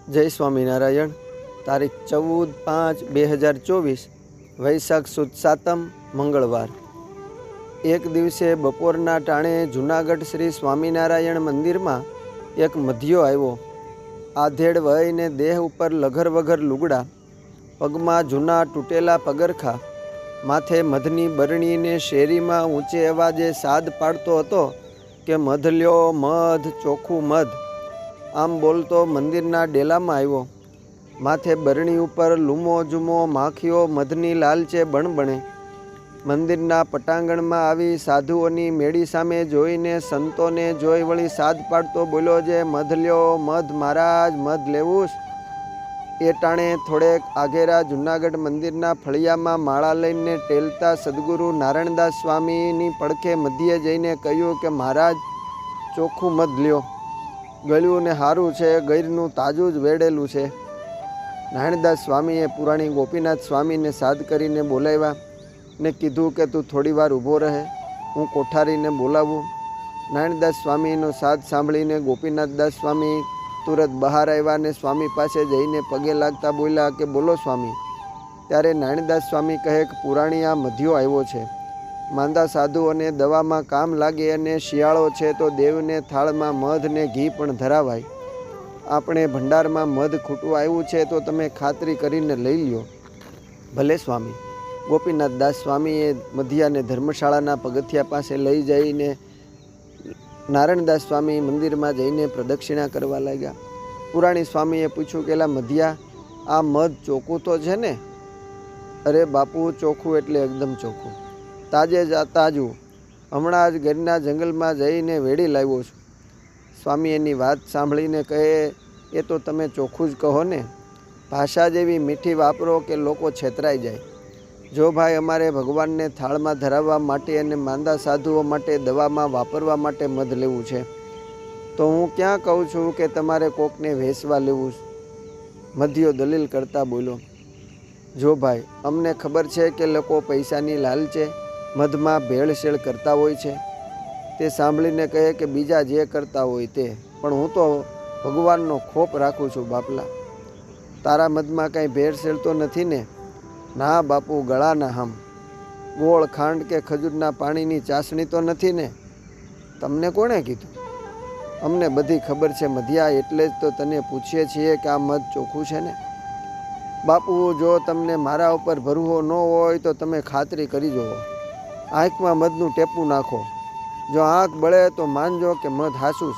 જય સ્વામિનારાયણ। તારીખ 14/5/2024 વૈશાખ સુદ સાતમ મંગળવાર। એક દિવસે બપોરના ટાણે જૂનાગઢ શ્રી સ્વામિનારાયણ મંદિરમાં એક મધ્યો આવ્યો। આધેડ વયને દેહ ઉપર લઘર વઘર લુગડા, પગમાં જૂના તૂટેલા પગરખા, માથે મધની બરણીને શેરીમાં ઊંચે અવાજે સાદ પાડતો હતો કે મધ લ્યો મધ, ચોખ્ખું મધ। આમ બોલતો મંદિરના ડેલામાં આવ્યો। માથે બરણી ઉપર લૂમો જુમો માખીઓ મધની લાલચે બણબણે। મંદિરના પટાંગણમાં આવી સાધુઓની મેળી સામે જોઈને સંતોને જોઈ વળી સાદ પાડતો બોલ્યો, જે મધ લ્યો મધ મહારાજ, મધ લેવું। એ ટાણે થોડેક આઘેરા જૂનાગઢ મંદિરના ફળિયામાં માળા લઈને ટેલતા સદગુરુ નારાયણદાસ સ્વામીની પડખે મધ્યે જઈને કહ્યું કે મહારાજ, ચોખ્ખું મધ લ્યો, ગળ્યું ને સારું છે, ગૈરનું તાજું જ વેડેલું છે। નારાયણદાસ સ્વામીએ પુરાણી ગોપીનાથ સ્વામીને સાદ કરીને બોલાવ્યા ને કીધું કે તું થોડી વાર ઊભો રહે, હું કોઠારીને બોલાવું। નારાયણદાસ સ્વામીનો સાદ સાંભળીને ગોપીનાથદાસ સ્વામી તુરત બહાર આવ્યા ને સ્વામી પાસે જઈને પગે લાગતા બોલ્યા કે બોલો સ્વામી। ત્યારે નારાયણદાસ સ્વામી કહે કે પુરાણી આ મધ્યો આવ્યો છે, માંદા સાધુઓને દવામાં કામ લાગે અને શિયાળો છે તો દેવને થાળમાં મધ ને ઘી પણ ધરાવાય। આપણે ભંડારમાં મધ ખૂટું આવ્યું છે તો તમે ખાતરી કરીને લઈ લ્યો। ભલે સ્વામી। ગોપીનાથદાસ સ્વામીએ મધ્યાને ધર્મશાળાના પગથિયા પાસે લઈ જઈને નારાયણદાસ સ્વામી મંદિરમાં જઈને પ્રદક્ષિણા કરવા લાગ્યા। પુરાણી સ્વામીએ પૂછ્યું કે મધ્યા, આ મધ ચોખ્ખું તો છે ને? અરે બાપુ, ચોખ્ખું એટલે એકદમ ચોખ્ખું, તાજે જ તાજું, હમણાં જ ઘરના જંગલમાં જઈને વેડી લાવ્યો છું। સ્વામી એની વાત સાંભળીને કહે, એ તો તમે ચોખ્ખું જ કહો ને, ભાષા જેવી મીઠી વાપરો કે લોકો છેતરાઈ જાય। જો ભાઈ અમારે ભગવાનને થાળમાં ધરાવવા માટે અને માંદા સાધુઓ માટે દવામાં વાપરવા માટે મધ લેવું છે, તો હું ક્યાં કહું છું કે તમારે કોકને વેચવા લેવું। મધ્યો દલીલ કરતા બોલ્યો, જો ભાઈ અમને ખબર છે કે લોકો પૈસાની લાલચે મધમાં ભેળસેળ કરતા હોય છે। તે સાંભળીને કહે કે બીજા જે કરતા હોય તે, પણ હું તો ભગવાનનો ખોપ રાખું છું બાપલા। તારા મધમાં કાંઈ ભેળસેળ તો નથી ને? ના બાપુ, ગળાના હમ, ગોળ ખાંડ કે ખજૂરના પાણીની ચાસણી તો નથી ને? તમને કોણે કીધું? અમને બધી ખબર છે મધ્યા, એટલે જ તો તને પૂછીએ છીએ કે આ મધ ચોખ્ખું છે ને? બાપુ, જો તમને મારા ઉપર ભરોસો ન હોય તો તમે ખાતરી કરી જુઓ। આંખમાં મધનું ટેપું નાખો, જો આંખ બળે તો માનજો કે મધ હાસું।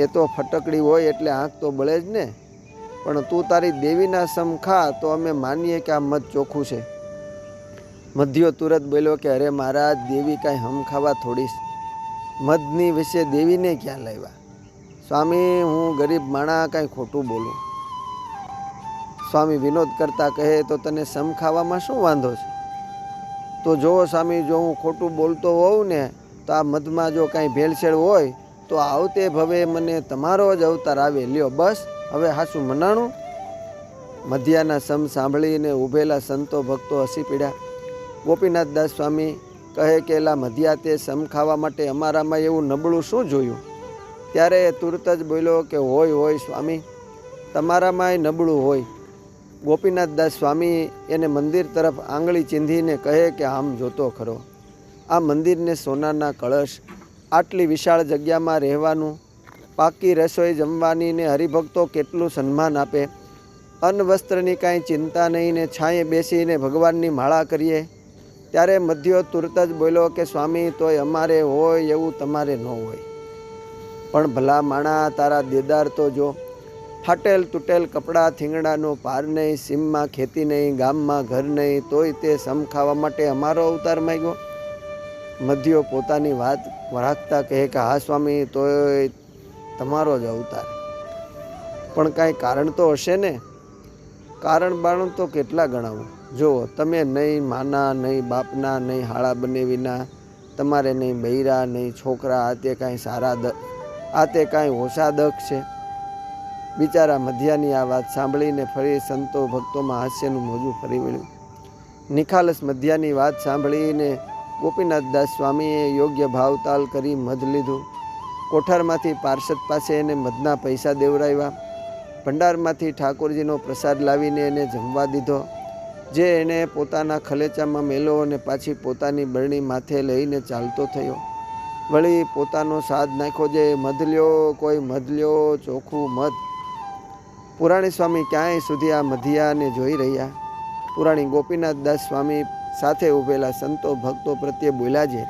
એ તો ફટકડી હોય એટલે આંખ તો બળે જ ને, પણ તું તારી દેવીના સમ ખા તો અમે માનીએ કે આ મધ ચોખ્ખું છે। મધ્યો તુરત બોલ્યો કે અરે મહારાજ, દેવી કાંઈ હમ ખાવા થોડીશ, મધની વિશે દેવીને ક્યાં લાવ્યા? સ્વામી, હું ગરીબ માણા કાંઈ ખોટું બોલું? સ્વામી વિનોદ કરતા કહે, તો તને સમ ખાવામાં શું વાંધો છે? તો જો સ્વામી, જો હું ખોટું બોલતો હોઉં ને તો આ મધમાં જો કાંઈ ભેળસેળ હોય તો આવતે ભવે મને તમારો જ અવતાર આવે। લ્યો બસ, હવે હાસું મનાણું? મધ્યાના સમ સાંભળીને ઊભેલા સંતો ભક્તો હસી પડ્યા। ગોપીનાથદાસ સ્વામી કહે કે મધ્યા, તે સમ ખાવા માટે અમારામાં એવું નબળું શું જોયું? ત્યારે તુરત જ બોલ્યો કે હોય સ્વામી, તમારામાંય નબળું હોય। ગોપીનાથદાસ સ્વામી એને મંદિર તરફ આંગળી ચીંધીને કહે કે આમ જોતો ખરો, આ મંદિરને સોનાના કળશ, આટલી વિશાળ જગ્યામાં રહેવાનું, પાકી રસોઈ જમવાની ને હરિભક્તો કેટલું સન્માન આપે, અન્ન વસ્ત્રની કાંઈ ચિંતા નહીં ને છાંયે બેસીને ભગવાનની માળા કરીએ। ત્યારે મધ્યો તુરત જ બોલ્યો કે સ્વામી, તોય અમારે હોય એવું તમારે ન હોય। પણ ભલા માણા, તારા દેદાર તો જો, ફાટેલ તૂટેલ કપડાં, થીંગડાનો પાર નહીં, સીમમાં ખેતી નહીં, ગામમાં ઘર નહીં, તોય તે સમ ખાવા માટે અમારો અવતાર માંગ્યો। મધ્યો પોતાની વાત રાખતા કહે કે હા સ્વામી, તોય તમારો જ અવતાર, પણ કાંઈ કારણ તો હશે ને? કારણ બાણું તો કેટલા ગણાવું? જો તમે નહીં માના, નહીં બાપના, નહીં હાળા બનેવીના, તમારે નહીં બૈરા, નહીં છોકરા, આ તે કાંઈ કાંઈ ઓછા દખ છે? બિચારા મધ્યાની આ વાત સાંભળીને ફરી સંતો ભક્તોમાં હાસ્યનું મોજું ફરી વળ્યું। નિખાલસ મધ્યાની વાત સાંભળીને ગોપીનાથદાસ સ્વામીએ યોગ્ય ભાવતાલ કરી મધ લીધું। કોઠારમાંથી પાર્ષદ પાસે એને મધના પૈસા દેવરાવ્યા. ભંડારમાંથી ઠાકોરજીનો પ્રસાદ લાવીને એને જમવા દીધો, જે એણે પોતાના ખલેચામાં મેલો અને પાછી પોતાની બરણી માથે લઈને ચાલતો થયો. વળી પોતાનો સાદ નાખ્યો, જે મધ લ્યો, કોઈ મધ લ્યો, ચોખ્ખું મધ. પુરાણી સ્વામી ક્યાંય સુધી આ મધિયાને જોઈ રહ્યા. પુરાણી ગોપીનાથદાસ સ્વામી સાથે ઊભેલા સંતો ભક્તો પ્રત્યે બોલ્યા છે,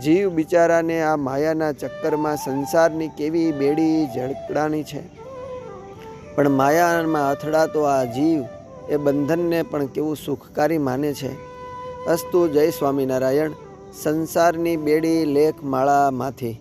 જીવ બિચારાને આ માયાના ચક્કરમાં સંસારની કેવી બેડી ઝડકડાની છે, પણ માયામાં અથડાતો આ જીવ એ બંધનને પણ કેવું સુખકારી માને છે. અસ્તુ. જય સ્વામિનારાયણ. સંસારની બેડી લેખ માળામાંથી